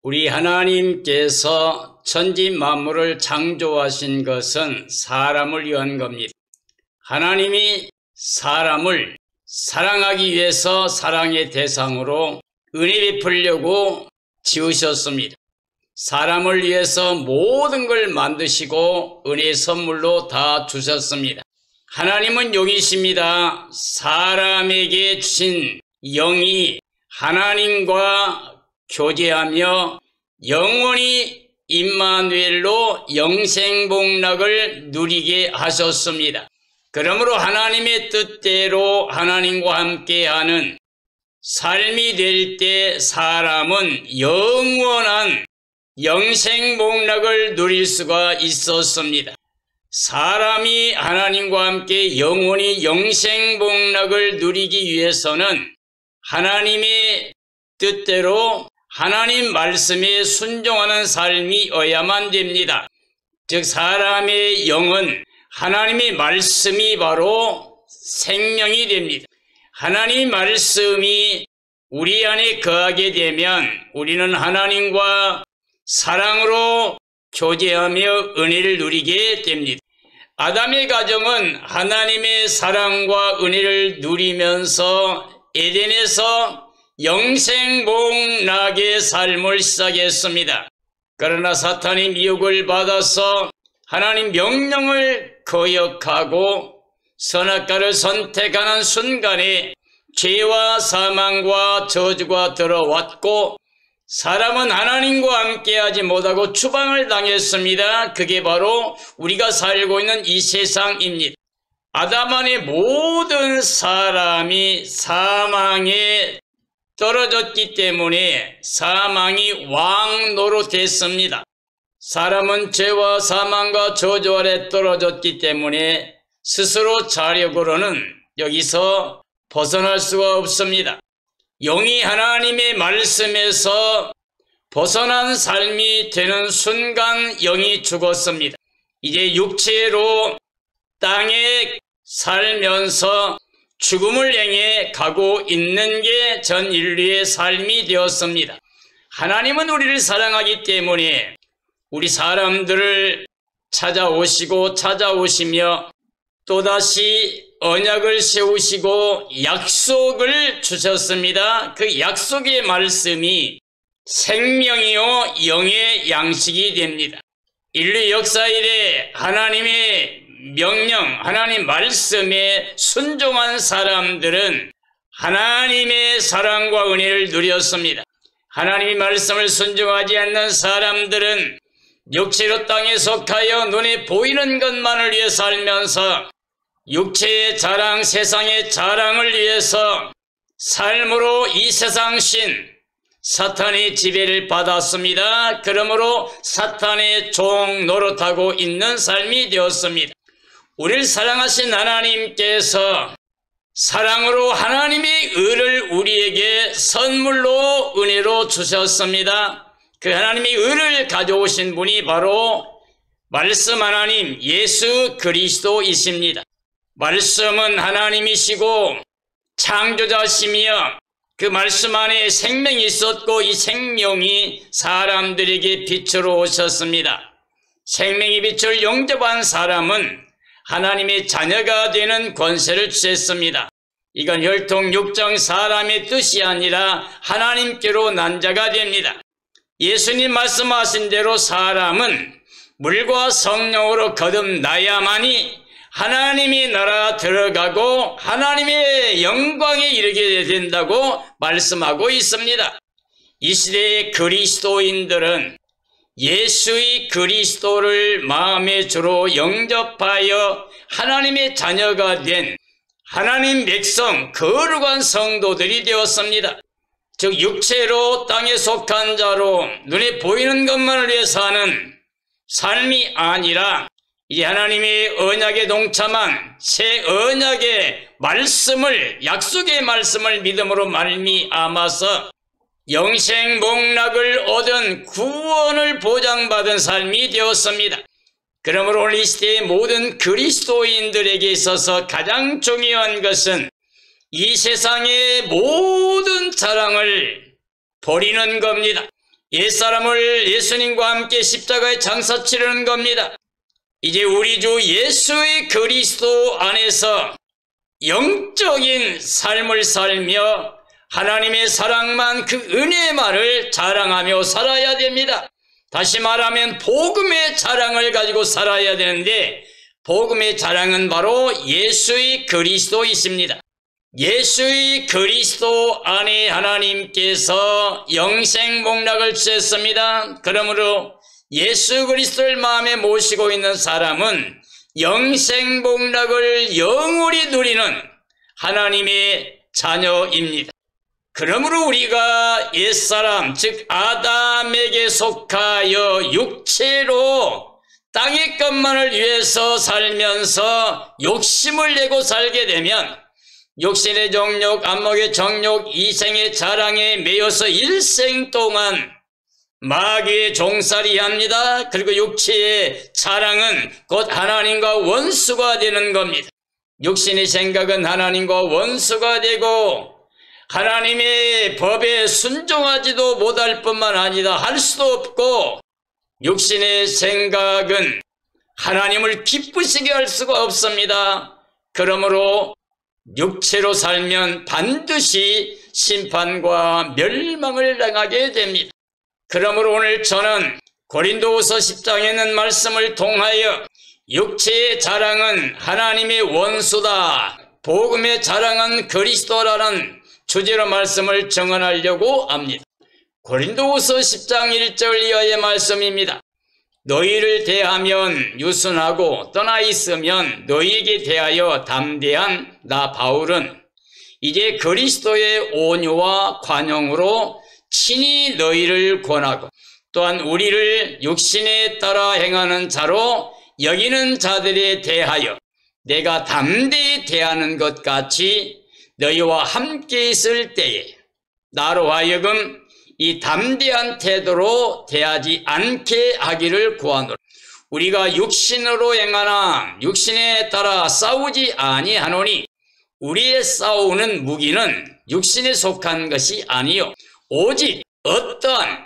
우리 하나님께서 천지 만물을 창조하신 것은 사람을 위한 겁니다. 하나님이 사람을 사랑하기 위해서 사랑의 대상으로 은혜 베풀려고 지으셨습니다. 사람을 위해서 모든 걸 만드시고 은혜의 선물로 다 주셨습니다. 하나님은 영이십니다. 사람에게 주신 영이 하나님과 교제하며 영원히 임마누엘로 영생복락을 누리게 하셨습니다. 그러므로 하나님의 뜻대로 하나님과 함께하는 삶이 될 때 사람은 영원한 영생복락을 누릴 수가 있었습니다. 사람이 하나님과 함께 영원히 영생복락을 누리기 위해서는 하나님의 뜻대로 하나님 말씀에 순종하는 삶이어야만 됩니다. 즉 사람의 영은 하나님의 말씀이 바로 생명이 됩니다. 하나님 말씀이 우리 안에 거하게 되면 우리는 하나님과 사랑으로 교제하며 은혜를 누리게 됩니다. 아담의 가정은 하나님의 사랑과 은혜를 누리면서 에덴에서 영생복락의 삶을 시작했습니다. 그러나 사탄이 미혹을 받아서 하나님 명령을 거역하고 선악과를 선택하는 순간에 죄와 사망과 저주가 들어왔고 사람은 하나님과 함께하지 못하고 추방을 당했습니다. 그게 바로 우리가 살고 있는 이 세상입니다. 아담 안의 모든 사람이 사망에 떨어졌기 때문에 사망이 왕노릇했습니다. 사람은 죄와 사망과 저주 아래 떨어졌기 때문에 스스로 자력으로는 여기서 벗어날 수가 없습니다. 영이 하나님의 말씀에서 벗어난 삶이 되는 순간 영이 죽었습니다. 이제 육체로 땅에 살면서 죽음을 향해 가고 있는 게 전 인류의 삶이 되었습니다. 하나님은 우리를 사랑하기 때문에 우리 사람들을 찾아오시며 또다시 언약을 세우시고 약속을 주셨습니다. 그 약속의 말씀이 생명이요 영의 양식이 됩니다. 인류 역사 이래 하나님의 명령, 하나님 말씀에 순종한 사람들은 하나님의 사랑과 은혜를 누렸습니다. 하나님의 말씀을 순종하지 않는 사람들은 육체로 땅에 속하여 눈에 보이는 것만을 위해 살면서 육체의 자랑, 세상의 자랑을 위해서 삶으로 이 세상 신 사탄의 지배를 받았습니다. 그러므로 사탄의 종 노릇하고 있는 삶이 되었습니다. 우리를 사랑하신 하나님께서 사랑으로 하나님의 의를 우리에게 선물로 은혜로 주셨습니다. 그 하나님의 의를 가져오신 분이 바로 말씀 하나님 예수 그리스도이십니다. 말씀은 하나님이시고 창조자시며 그 말씀 안에 생명이 있었고 이 생명이 사람들에게 빛으로 오셨습니다. 생명의 빛을 영접한 사람은 하나님의 자녀가 되는 권세를 주셨습니다. 이건 혈통 육정 사람의 뜻이 아니라 하나님께로 난 자가 됩니다. 예수님 말씀하신 대로 사람은 물과 성령으로 거듭나야만이 하나님의 나라 들어가고 하나님의 영광에 이르게 된다고 말씀하고 있습니다. 이 시대의 그리스도인들은 예수의 그리스도를 마음의 주로 영접하여 하나님의 자녀가 된 하나님 백성 거룩한 성도들이 되었습니다. 즉 육체로 땅에 속한 자로 눈에 보이는 것만을 위해 사는 삶이 아니라 이 하나님의 언약에 동참한 새 언약의 말씀을 약속의 말씀을 믿음으로 말미암아서 영생복락을 얻은 구원을 보장받은 삶이 되었습니다. 그러므로 오늘 이 시대의 모든 그리스도인들에게 있어서 가장 중요한 것은 이 세상의 모든 자랑을 버리는 겁니다. 옛사람을 예수님과 함께 십자가에 장사 치르는 겁니다. 이제 우리 주 예수의 그리스도 안에서 영적인 삶을 살며 하나님의 사랑만, 그 은혜만을 자랑하며 살아야 됩니다. 다시 말하면 복음의 자랑을 가지고 살아야 되는데, 복음의 자랑은 바로 예수의 그리스도이십니다. 예수의 그리스도 안에 하나님께서 영생복락을 주셨습니다. 그러므로 예수 그리스도를 마음에 모시고 있는 사람은 영생복락을 영원히 누리는 하나님의 자녀입니다. 그러므로 우리가 옛사람, 즉 아담에게 속하여 육체로 땅의 것만을 위해서 살면서 욕심을 내고 살게 되면 육신의 정욕, 안목의 정욕, 이생의 자랑에 매여서 일생 동안 마귀의 종살이 합니다. 그리고 육체의 자랑은 곧 하나님과 원수가 되는 겁니다. 육신의 생각은 하나님과 원수가 되고 하나님의 법에 순종하지도 못할 뿐만 아니라 할 수도 없고, 육신의 생각은 하나님을 기쁘시게 할 수가 없습니다. 그러므로 육체로 살면 반드시 심판과 멸망을 당하게 됩니다. 그러므로 오늘 저는 고린도후서 10장에 있는 말씀을 통하여 육체의 자랑은 하나님의 원수다, 복음의 자랑은 그리스도라는 주제로 말씀을 정언하려고 합니다. 고린도후서 10장 1절 이하의 말씀입니다. 너희를 대하면 유순하고 떠나 있으면 너희에게 대하여 담대한 나 바울은 이제 그리스도의 온유와 관용으로 친히 너희를 권하고 또한 우리를 육신에 따라 행하는 자로 여기는 자들에 대하여 내가 담대히 대하는 것 같이 너희와 함께 있을 때에 나로 하여금 이 담대한 태도로 대하지 않게 하기를 구하노라. 우리가 육신으로 행하나 육신에 따라 싸우지 아니하노니 우리의 싸우는 무기는 육신에 속한 것이 아니요 오직 어떠한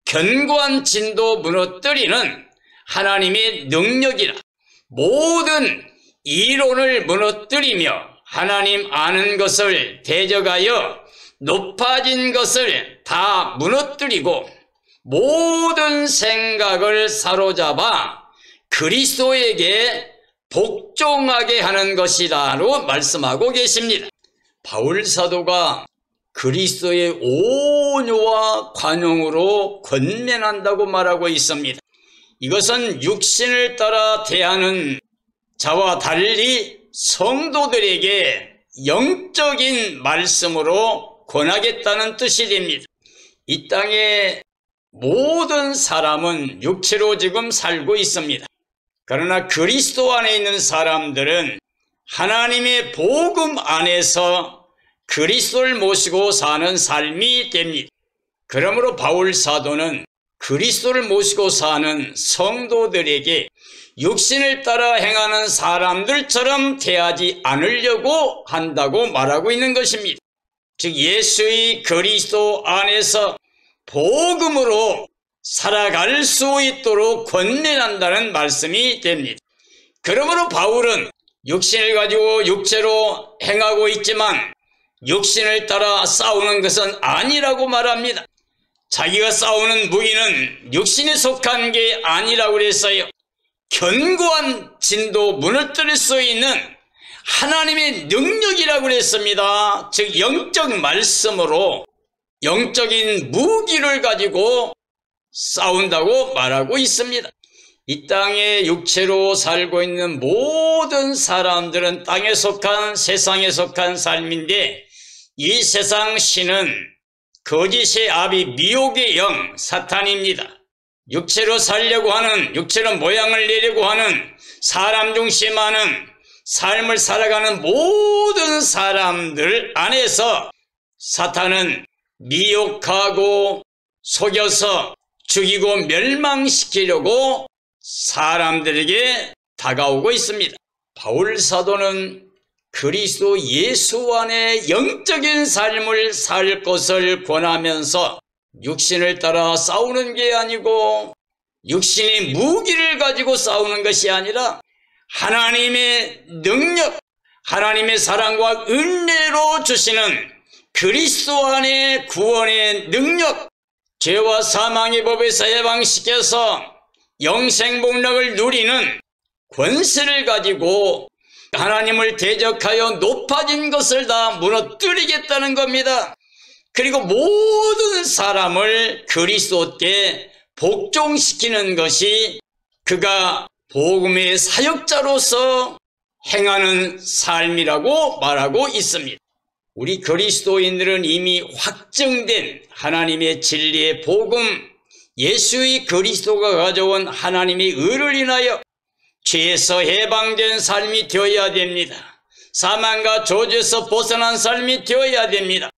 견고한 진도 무너뜨리는 하나님의 능력이라. 모든 이론을 무너뜨리며 하나님 아는 것을 대적하여 높아진 것을 다 무너뜨리고 모든 생각을 사로잡아 그리스도에게 복종하게 하는 것이라고 말씀하고 계십니다. 바울 사도가 그리스도의 온유와 관용으로 권면한다고 말하고 있습니다. 이것은 육신을 따라 대하는 자와 달리 성도들에게 영적인 말씀으로 권하겠다는 뜻이 됩니다. 이 땅에 모든 사람은 육체로 지금 살고 있습니다. 그러나 그리스도 안에 있는 사람들은 하나님의 복음 안에서 그리스도를 모시고 사는 삶이 됩니다. 그러므로 바울 사도는 그리스도를 모시고 사는 성도들에게 육신을 따라 행하는 사람들처럼 대하지 않으려고 한다고 말하고 있는 것입니다. 즉 예수의 그리스도 안에서 복음으로 살아갈 수 있도록 권면한다는 말씀이 됩니다. 그러므로 바울은 육신을 가지고 육체로 행하고 있지만 육신을 따라 싸우는 것은 아니라고 말합니다. 자기가 싸우는 무기는 육신에 속한 게 아니라고 그랬어요. 견고한 진도 무너뜨릴 수 있는 하나님의 능력이라고 그랬습니다. 즉 영적 말씀으로 영적인 무기를 가지고 싸운다고 말하고 있습니다. 이 땅에 육체로 살고 있는 모든 사람들은 땅에 속한 세상에 속한 삶인데 이 세상 신은 거짓의 아비 미혹의 영 사탄입니다. 육체로 살려고 하는, 육체로 모양을 내려고 하는, 사람 중심하는 삶을 살아가는 모든 사람들 안에서 사탄은 미혹하고 속여서 죽이고 멸망시키려고 사람들에게 다가오고 있습니다. 바울 사도는 그리스도 예수 안에 영적인 삶을 살 것을 권하면서 육신을 따라 싸우는 게 아니고 육신이 무기를 가지고 싸우는 것이 아니라 하나님의 능력, 하나님의 사랑과 은혜로 주시는 그리스도 안의 구원의 능력, 죄와 사망의 법에서 해방시켜서 영생복락을 누리는 권세를 가지고 하나님을 대적하여 높아진 것을 다 무너뜨리겠다는 겁니다. 그리고 모든 사람을 그리스도께 복종시키는 것이 그가 복음의 사역자로서 행하는 삶이라고 말하고 있습니다. 우리 그리스도인들은 이미 확정된 하나님의 진리의 복음, 예수의 그리스도가 가져온 하나님의 의를 인하여 죄에서 해방된 삶이 되어야 됩니다. 사망과 저주에서 벗어난 삶이 되어야 됩니다.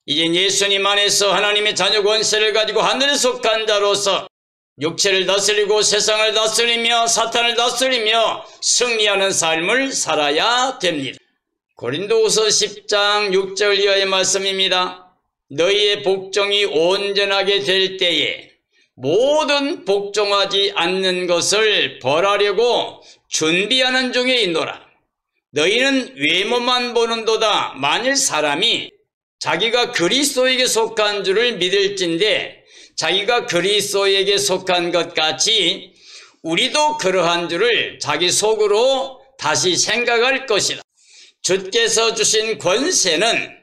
이제 예수님 안에서 하나님의 자녀 권세를 가지고 하늘에 속한 자로서 육체를 다스리고 세상을 다스리며 사탄을 다스리며 승리하는 삶을 살아야 됩니다. 고린도후서 10장 6절 이하의 말씀입니다. 너희의 복종이 온전하게 될 때에 모든 복종하지 않는 것을 벌하려고 준비하는 중에 있노라. 너희는 외모만 보는도다. 만일 사람이 자기가 그리스도에게 속한 줄을 믿을진대 자기가 그리스도에게 속한 것 같이 우리도 그러한 줄을 자기 속으로 다시 생각할 것이다. 주께서 주신 권세는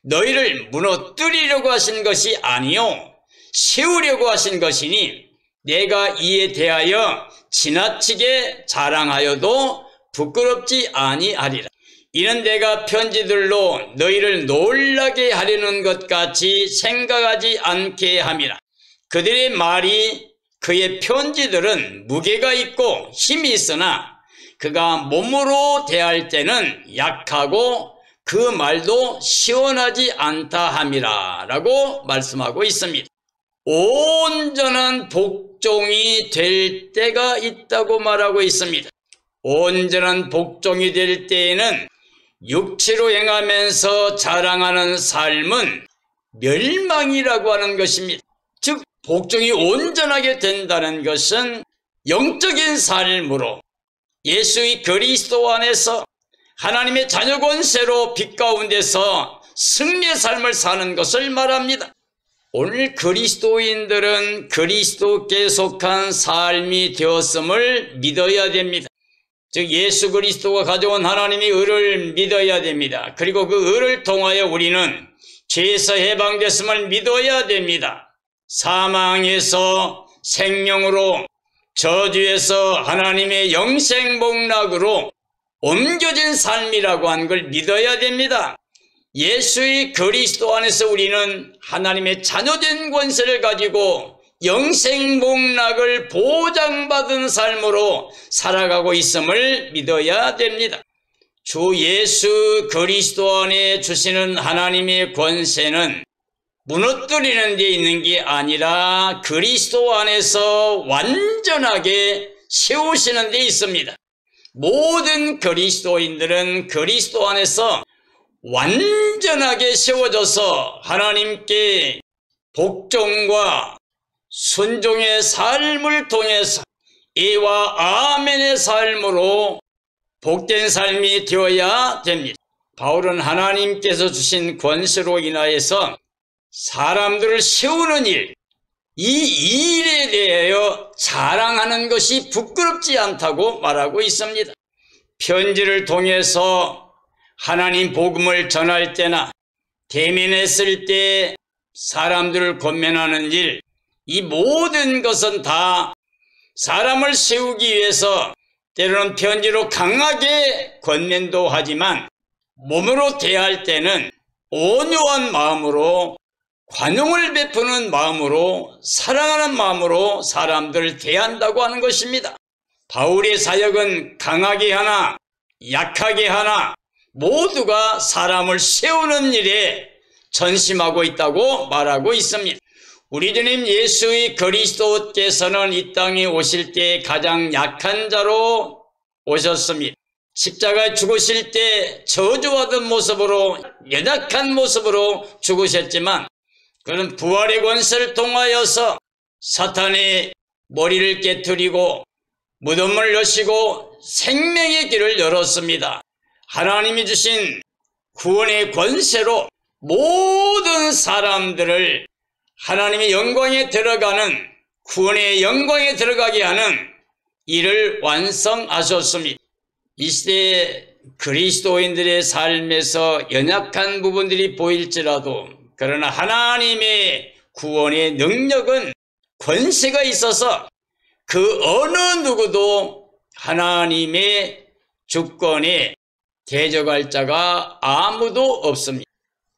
너희를 무너뜨리려고 하신 것이 아니요 세우려고 하신 것이니 내가 이에 대하여 지나치게 자랑하여도 부끄럽지 아니하리라. 이는 내가 편지들로 너희를 놀라게 하려는 것 같이 생각하지 않게 함이라. 그들의 말이 그의 편지들은 무게가 있고 힘이 있으나 그가 몸으로 대할 때는 약하고 그 말도 시원하지 않다 함이라 라고 말씀하고 있습니다. 온전한 복종이 될 때가 있다고 말하고 있습니다. 온전한 복종이 될 때에는 육체로 행하면서 자랑하는 삶은 멸망이라고 하는 것입니다. 즉 복종이 온전하게 된다는 것은 영적인 삶으로 예수의 그리스도 안에서 하나님의 자녀 권세로 빛 가운데서 승리의 삶을 사는 것을 말합니다. 오늘 그리스도인들은 그리스도께 속한 삶이 되었음을 믿어야 됩니다. 즉 예수 그리스도가 가져온 하나님의 의를 믿어야 됩니다. 그리고 그 의를 통하여 우리는 죄에서 해방됐음을 믿어야 됩니다. 사망에서 생명으로, 저주에서 하나님의 영생복락으로 옮겨진 삶이라고 하는 걸 믿어야 됩니다. 예수의 그리스도 안에서 우리는 하나님의 자녀된 권세를 가지고 영생복락을 보장받은 삶으로 살아가고 있음을 믿어야 됩니다. 주 예수 그리스도 안에 주시는 하나님의 권세는 무너뜨리는 데 있는 게 아니라 그리스도 안에서 완전하게 세우시는 데 있습니다. 모든 그리스도인들은 그리스도 안에서 완전하게 세워져서 하나님께 복종과 순종의 삶을 통해서 예와 아멘의 삶으로 복된 삶이 되어야 됩니다. 바울은 하나님께서 주신 권세로 인하여서 사람들을 세우는 일, 이 일에 대하여 자랑하는 것이 부끄럽지 않다고 말하고 있습니다. 편지를 통해서 하나님 복음을 전할 때나 대면했을 때 사람들을 권면하는 일, 이 모든 것은 다 사람을 세우기 위해서 때로는 편지로 강하게 권면도 하지만 몸으로 대할 때는 온유한 마음으로 관용을 베푸는 마음으로 사랑하는 마음으로 사람들을 대한다고 하는 것입니다. 바울의 사역은 강하게 하나 약하게 하나 모두가 사람을 세우는 일에 전심하고 있다고 말하고 있습니다. 우리 주님 예수의 그리스도께서는 이 땅에 오실 때 가장 약한 자로 오셨습니다. 십자가에 죽으실 때 저주받은 모습으로 연약한 모습으로 죽으셨지만 그는 부활의 권세를 통하여서 사탄의 머리를 깨트리고 무덤을 여시고 생명의 길을 열었습니다. 하나님이 주신 구원의 권세로 모든 사람들을 하나님의 영광에 들어가는, 구원의 영광에 들어가게 하는 일을 완성하셨습니다. 이 시대에 그리스도인들의 삶에서 연약한 부분들이 보일지라도, 그러나 하나님의 구원의 능력은 권세가 있어서 그 어느 누구도 하나님의 주권에 대적할 자가 아무도 없습니다.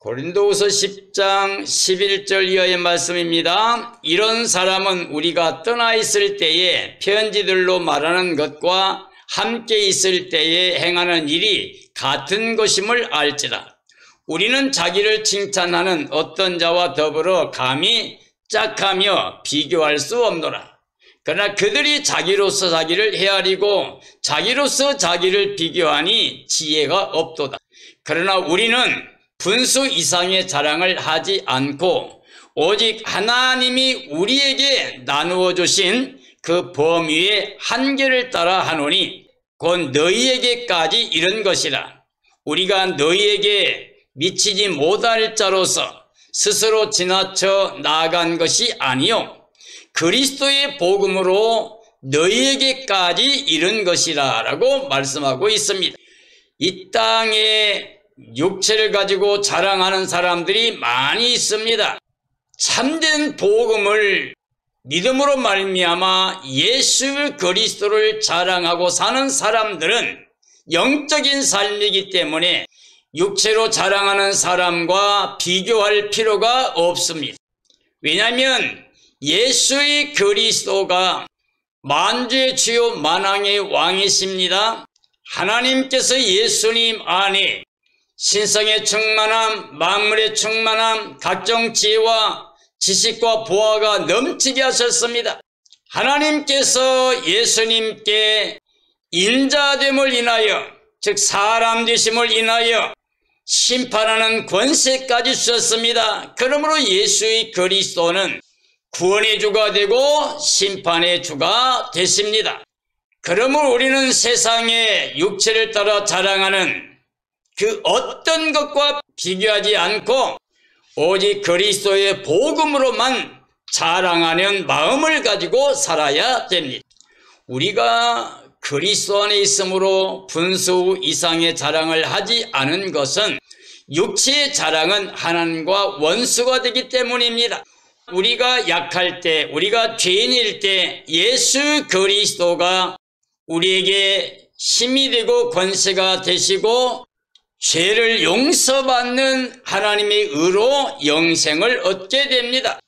고린도후서 10장 11절 이하의 말씀입니다. 이런 사람은 우리가 떠나 있을 때에 편지들로 말하는 것과 함께 있을 때에 행하는 일이 같은 것임을 알지라. 우리는 자기를 칭찬하는 어떤 자와 더불어 감히 짝하며 비교할 수 없노라. 그러나 그들이 자기로서 자기를 헤아리고 자기로서 자기를 비교하니 지혜가 없도다. 그러나 우리는 분수 이상의 자랑을 하지 않고 오직 하나님이 우리에게 나누어 주신 그 범위의 한계를 따라 하노니 곧 너희에게까지 이른 것이라. 우리가 너희에게 미치지 못할 자로서 스스로 지나쳐 나아간 것이 아니요 그리스도의 복음으로 너희에게까지 이른 것이라 라고 말씀하고 있습니다. 이 땅에 육체를 가지고 자랑하는 사람들이 많이 있습니다. 참된 복음을 믿음으로 말미암아 예수 그리스도를 자랑하고 사는 사람들은 영적인 삶이기 때문에 육체로 자랑하는 사람과 비교할 필요가 없습니다. 왜냐하면 예수의 그리스도가 만주의 주요 만왕의 왕이십니다. 하나님께서 예수님 안에 신성의 충만함, 만물의 충만함, 각종 지혜와 지식과 보화가 넘치게 하셨습니다. 하나님께서 예수님께 인자됨을 인하여, 즉 사람 되심을 인하여 심판하는 권세까지 주셨습니다. 그러므로 예수의 그리스도는 구원의 주가 되고 심판의 주가 되십니다. 그러므로 우리는 세상의 육체를 따라 자랑하는 그 어떤 것과 비교하지 않고 오직 그리스도의 복음으로만 자랑하는 마음을 가지고 살아야 됩니다. 우리가 그리스도 안에 있으므로 분수 이상의 자랑을 하지 않은 것은 육체의 자랑은 하나님과 원수가 되기 때문입니다. 우리가 약할 때, 우리가 죄인일 때 예수 그리스도가 우리에게 힘이 되고 권세가 되시고 죄를 용서받는 하나님의 의로 영생을 얻게 됩니다.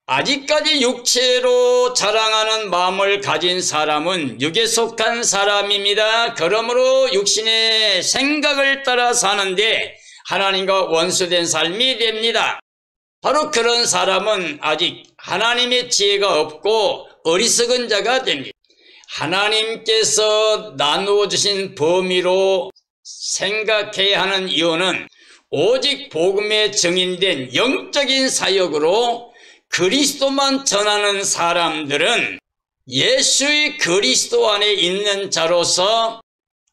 아직까지 육체로 자랑하는 마음을 가진 사람은 육에 속한 사람입니다. 그러므로 육신의 생각을 따라 사는데 하나님과 원수된 삶이 됩니다. 바로 그런 사람은 아직 하나님의 지혜가 없고 어리석은 자가 됩니다. 하나님께서 나누어 주신 범위로 생각해야 하는 이유는 오직 복음에 정인된 영적인 사역으로 그리스도만 전하는 사람들은 예수의 그리스도 안에 있는 자로서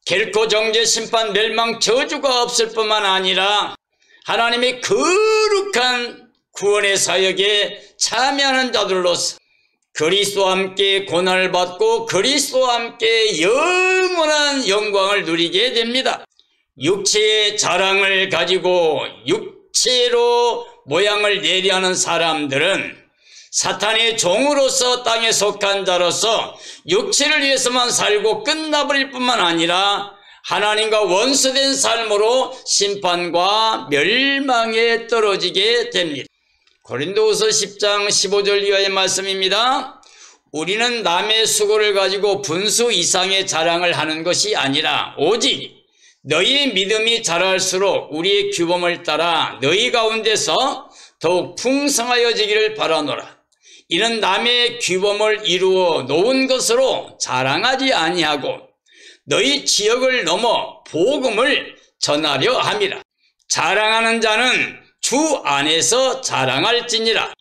결코 정죄, 심판, 멸망, 저주가 없을 뿐만 아니라 하나님의 거룩한 구원의 사역에 참여하는 자들로서 그리스도와 함께 고난을 받고 그리스도와 함께 영원한 영광을 누리게 됩니다. 육체의 자랑을 가지고 육체로 모양을 내려하는 사람들은 사탄의 종으로서 땅에 속한 자로서 육체를 위해서만 살고 끝나버릴 뿐만 아니라 하나님과 원수된 삶으로 심판과 멸망에 떨어지게 됩니다. 고린도후서 10장 15절 이하의 말씀입니다. 우리는 남의 수고를 가지고 분수 이상의 자랑을 하는 것이 아니라 오직 너희의 믿음이 자랄수록 우리의 규범을 따라 너희 가운데서 더욱 풍성하여지기를 바라노라. 이는 남의 규범을 이루어 놓은 것으로 자랑하지 아니하고 너희 지역을 넘어 복음을 전하려 함이라. 자랑하는 자는 주 안에서 자랑할지니라.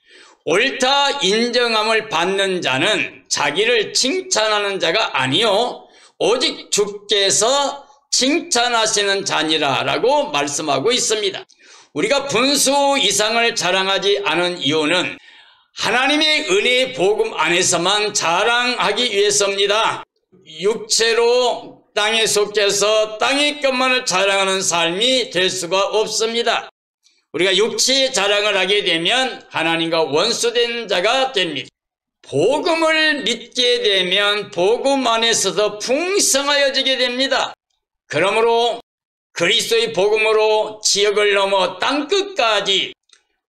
옳다 인정함을 받는 자는 자기를 칭찬하는 자가 아니요 오직 주께서 칭찬하시는 자니라 라고 말씀하고 있습니다. 우리가 분수 이상을 자랑하지 않은 이유는 하나님의 은혜의 복음 안에서만 자랑하기 위해서입니다. 육체로 땅에 속해서 땅의 것만을 자랑하는 삶이 될 수가 없습니다. 우리가 육체의 자랑을 하게 되면 하나님과 원수된 자가 됩니다. 복음을 믿게 되면 복음 안에서도 풍성하여지게 됩니다. 그러므로 그리스도의 복음으로 지역을 넘어 땅끝까지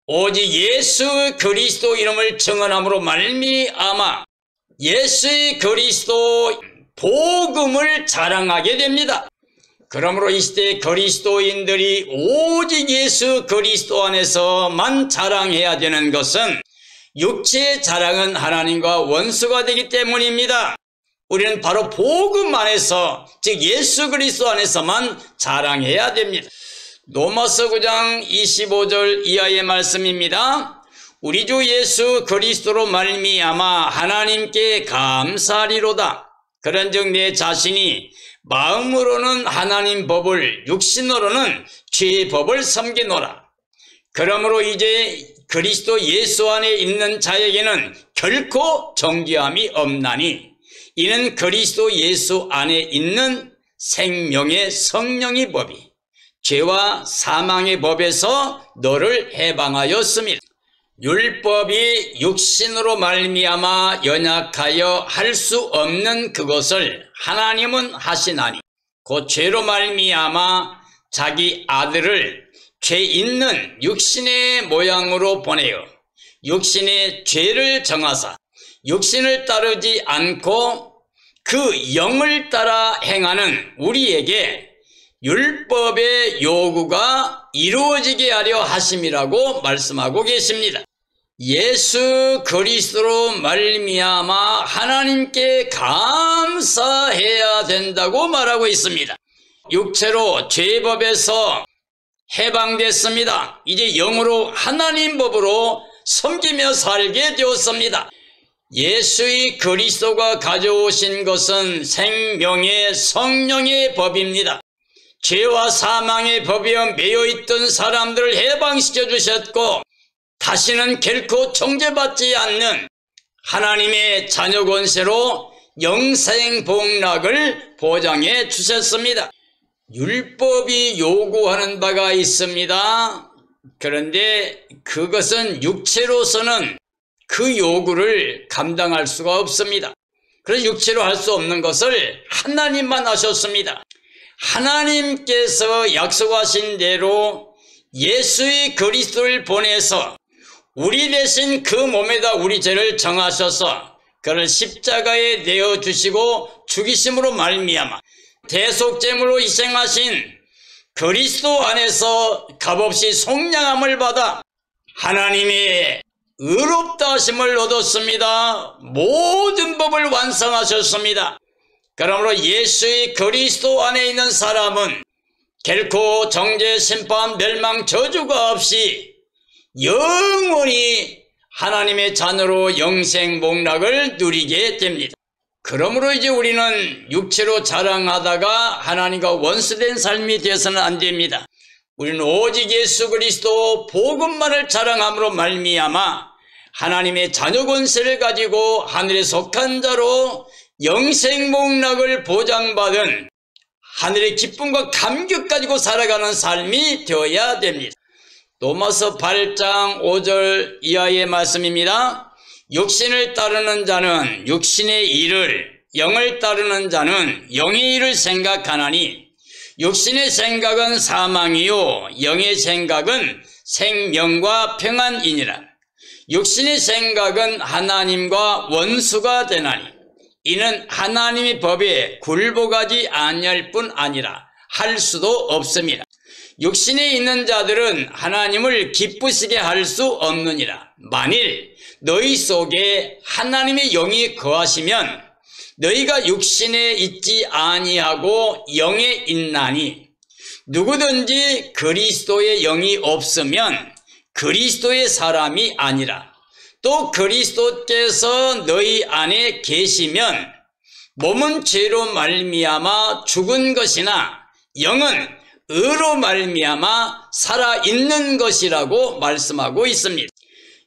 오직 예수 그리스도 이름을 증언함으로 말미암아 예수 그리스도 복음을 자랑하게 됩니다. 그러므로 이 시대의 그리스도인들이 오직 예수 그리스도 안에서만 자랑해야 되는 것은 육체의 자랑은 하나님과 원수가 되기 때문입니다. 우리는 바로 복음 안에서, 즉 예수 그리스도 안에서만 자랑해야 됩니다. 로마서 9장 25절 이하의 말씀입니다. 우리 주 예수 그리스도로 말미암아 하나님께 감사하리로다. 그런즉 내 자신이 마음으로는 하나님 법을, 육신으로는 죄의 법을 섬기노라. 그러므로 이제 그리스도 예수 안에 있는 자에게는 결코 정죄함이 없나니 이는 그리스도 예수 안에 있는 생명의 성령의 법이 죄와 사망의 법에서 너를 해방하였습니다. 율법이 육신으로 말미암아 연약하여 할 수 없는 그것을 하나님은 하시나니 곧 죄로 말미암아 자기 아들을 죄 있는 육신의 모양으로 보내어 육신의 죄를 정하사 육신을 따르지 않고 그 영을 따라 행하는 우리에게 율법의 요구가 이루어지게 하려 하심이라고 말씀하고 계십니다. 예수 그리스도로 말미암아 하나님께 감사해야 된다고 말하고 있습니다. 육체로 죄법에서 해방됐습니다. 이제 영으로 하나님 법으로 섬기며 살게 되었습니다. 예수의 그리스도가 가져오신 것은 생명의 성령의 법입니다. 죄와 사망의 법에 매여있던 사람들을 해방시켜 주셨고 다시는 결코 정죄받지 않는 하나님의 자녀 권세로 영생 복락을 보장해 주셨습니다. 율법이 요구하는 바가 있습니다. 그런데 그것은 육체로서는 그 요구를 감당할 수가 없습니다. 그래서 육체로 할 수 없는 것을 하나님만 하셨습니다. 하나님께서 약속하신 대로 예수의 그리스도를 보내서 우리 대신 그 몸에다 우리 죄를 정하셔서 그를 십자가에 내어주시고 죽이심으로 말미암아 대속제물로 희생하신 그리스도 안에서 값없이 속량함을 받아 하나님의 의롭다 하심을 얻었습니다. 모든 법을 완성하셨습니다. 그러므로 예수의 그리스도 안에 있는 사람은 결코 정죄, 심판, 멸망, 저주가 없이 영원히 하나님의 자녀로 영생 복락을 누리게 됩니다. 그러므로 이제 우리는 육체로 자랑하다가 하나님과 원수된 삶이 되어서는 안 됩니다. 우리는 오직 예수 그리스도 복음만을 자랑함으로 말미암아 하나님의 자녀 권세를 가지고 하늘에 속한 자로 영생 복락을 보장받은 하늘의 기쁨과 감격 가지고 살아가는 삶이 되어야 됩니다. 로마서 8장 5절 이하의 말씀입니다. 육신을 따르는 자는 육신의 일을, 영을 따르는 자는 영의 일을 생각하나니 육신의 생각은 사망이요 영의 생각은 생명과 평안이니라. 육신의 생각은 하나님과 원수가 되나니 이는 하나님의 법에 굴복하지 아니할 뿐 아니라 할 수도 없습니다. 육신에 있는 자들은 하나님을 기쁘시게 할 수 없느니라. 만일 너희 속에 하나님의 영이 거하시면 너희가 육신에 있지 아니하고 영에 있나니 누구든지 그리스도의 영이 없으면 그리스도의 사람이 아니라 또 그리스도께서 너희 안에 계시면 몸은 죄로 말미암아 죽은 것이나 영은 의로 말미암아 살아있는 것이라고 말씀하고 있습니다.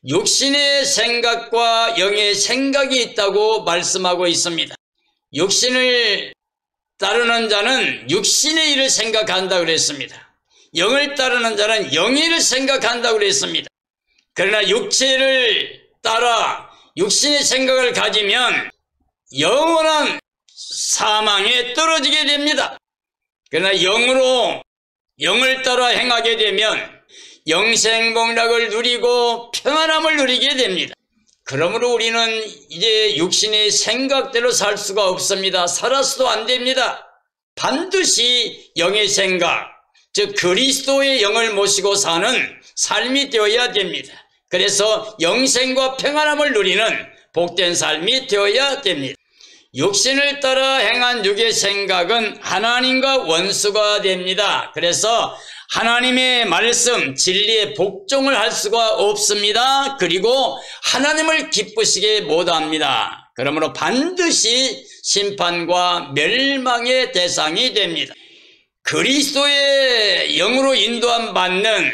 육신의 생각과 영의 생각이 있다고 말씀하고 있습니다. 육신을 따르는 자는 육신의 일을 생각한다고 그랬습니다. 영을 따르는 자는 영의 일을 생각한다고 그랬습니다. 그러나 육체를 따라 육신의 생각을 가지면 영원한 사망에 떨어지게 됩니다. 그러나 영을 따라 행하게 되면 영생복락을 누리고 평안함을 누리게 됩니다. 그러므로 우리는 이제 육신의 생각대로 살 수가 없습니다. 살아서도 안 됩니다. 반드시 영의 생각, 즉 그리스도의 영을 모시고 사는 삶이 되어야 됩니다. 그래서 영생과 평안함을 누리는 복된 삶이 되어야 됩니다. 육신을 따라 행한 육의 생각은 하나님과 원수가 됩니다. 그래서 하나님의 말씀, 진리의 복종을 할 수가 없습니다. 그리고 하나님을 기쁘시게 못합니다. 그러므로 반드시 심판과 멸망의 대상이 됩니다. 그리스도의 영으로 인도함 받는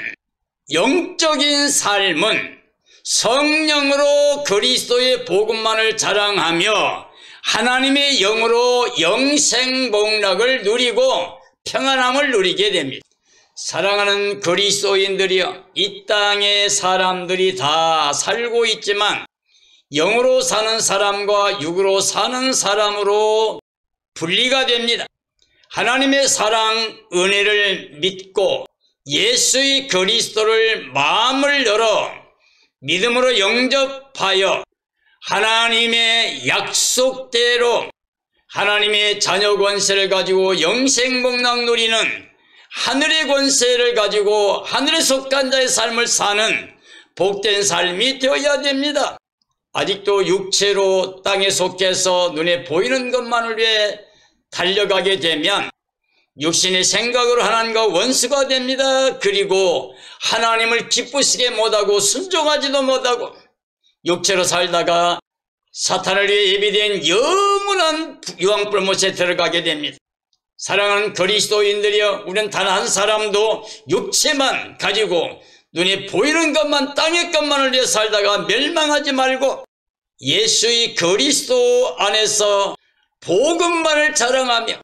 영적인 삶은 성령으로 그리스도의 복음만을 자랑하며 하나님의 영으로 영생복락을 누리고 평안함을 누리게 됩니다. 사랑하는 그리스도인들이여, 이 땅의 사람들이 다 살고 있지만 영으로 사는 사람과 육으로 사는 사람으로 분리가 됩니다. 하나님의 사랑, 은혜를 믿고 예수의 그리스도를 마음을 열어 믿음으로 영접하여 하나님의 약속대로 하나님의 자녀 권세를 가지고 영생복락 누리는 하늘의 권세를 가지고 하늘에 속한 자의 삶을 사는 복된 삶이 되어야 됩니다. 아직도 육체로 땅에 속해서 눈에 보이는 것만을 위해 달려가게 되면 육신의 생각으로 하나님과 원수가 됩니다. 그리고 하나님을 기쁘시게 못하고 순종하지도 못하고 육체로 살다가 사탄을 위해 예비된 영원한 유황불못에 들어가게 됩니다. 사랑하는 그리스도인들이여, 우리는 단 한 사람도 육체만 가지고 눈에 보이는 것만, 땅의 것만을 위해 살다가 멸망하지 말고 예수의 그리스도 안에서 복음만을 자랑하며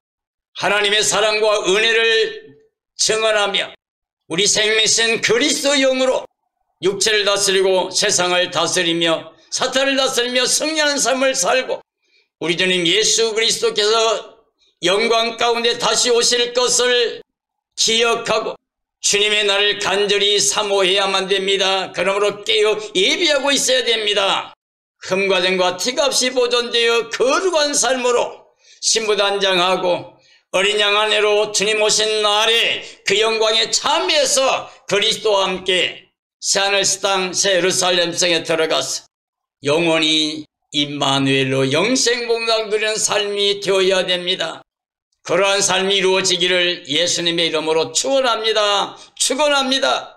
하나님의 사랑과 은혜를 증언하며 우리 생명신 그리스도 영으로 육체를 다스리고 세상을 다스리며 사탄을 다스리며 승리하는 삶을 살고 우리 주님 예수 그리스도께서 영광 가운데 다시 오실 것을 기억하고 주님의 날을 간절히 사모해야만 됩니다. 그러므로 깨어 예비하고 있어야 됩니다. 흠과 점과 티가 없이 보존되어 거룩한 삶으로 신부단장하고 어린 양 안으로 주님 오신 날에 그 영광에 참여해서 그리스도와 함께 새하늘 새 땅 새 예루살렘 성에 들어가서 영원히 임마누엘로 영생복락 누리는 삶이 되어야 됩니다. 그러한 삶이 이루어지기를 예수님의 이름으로 축원합니다. 축원합니다.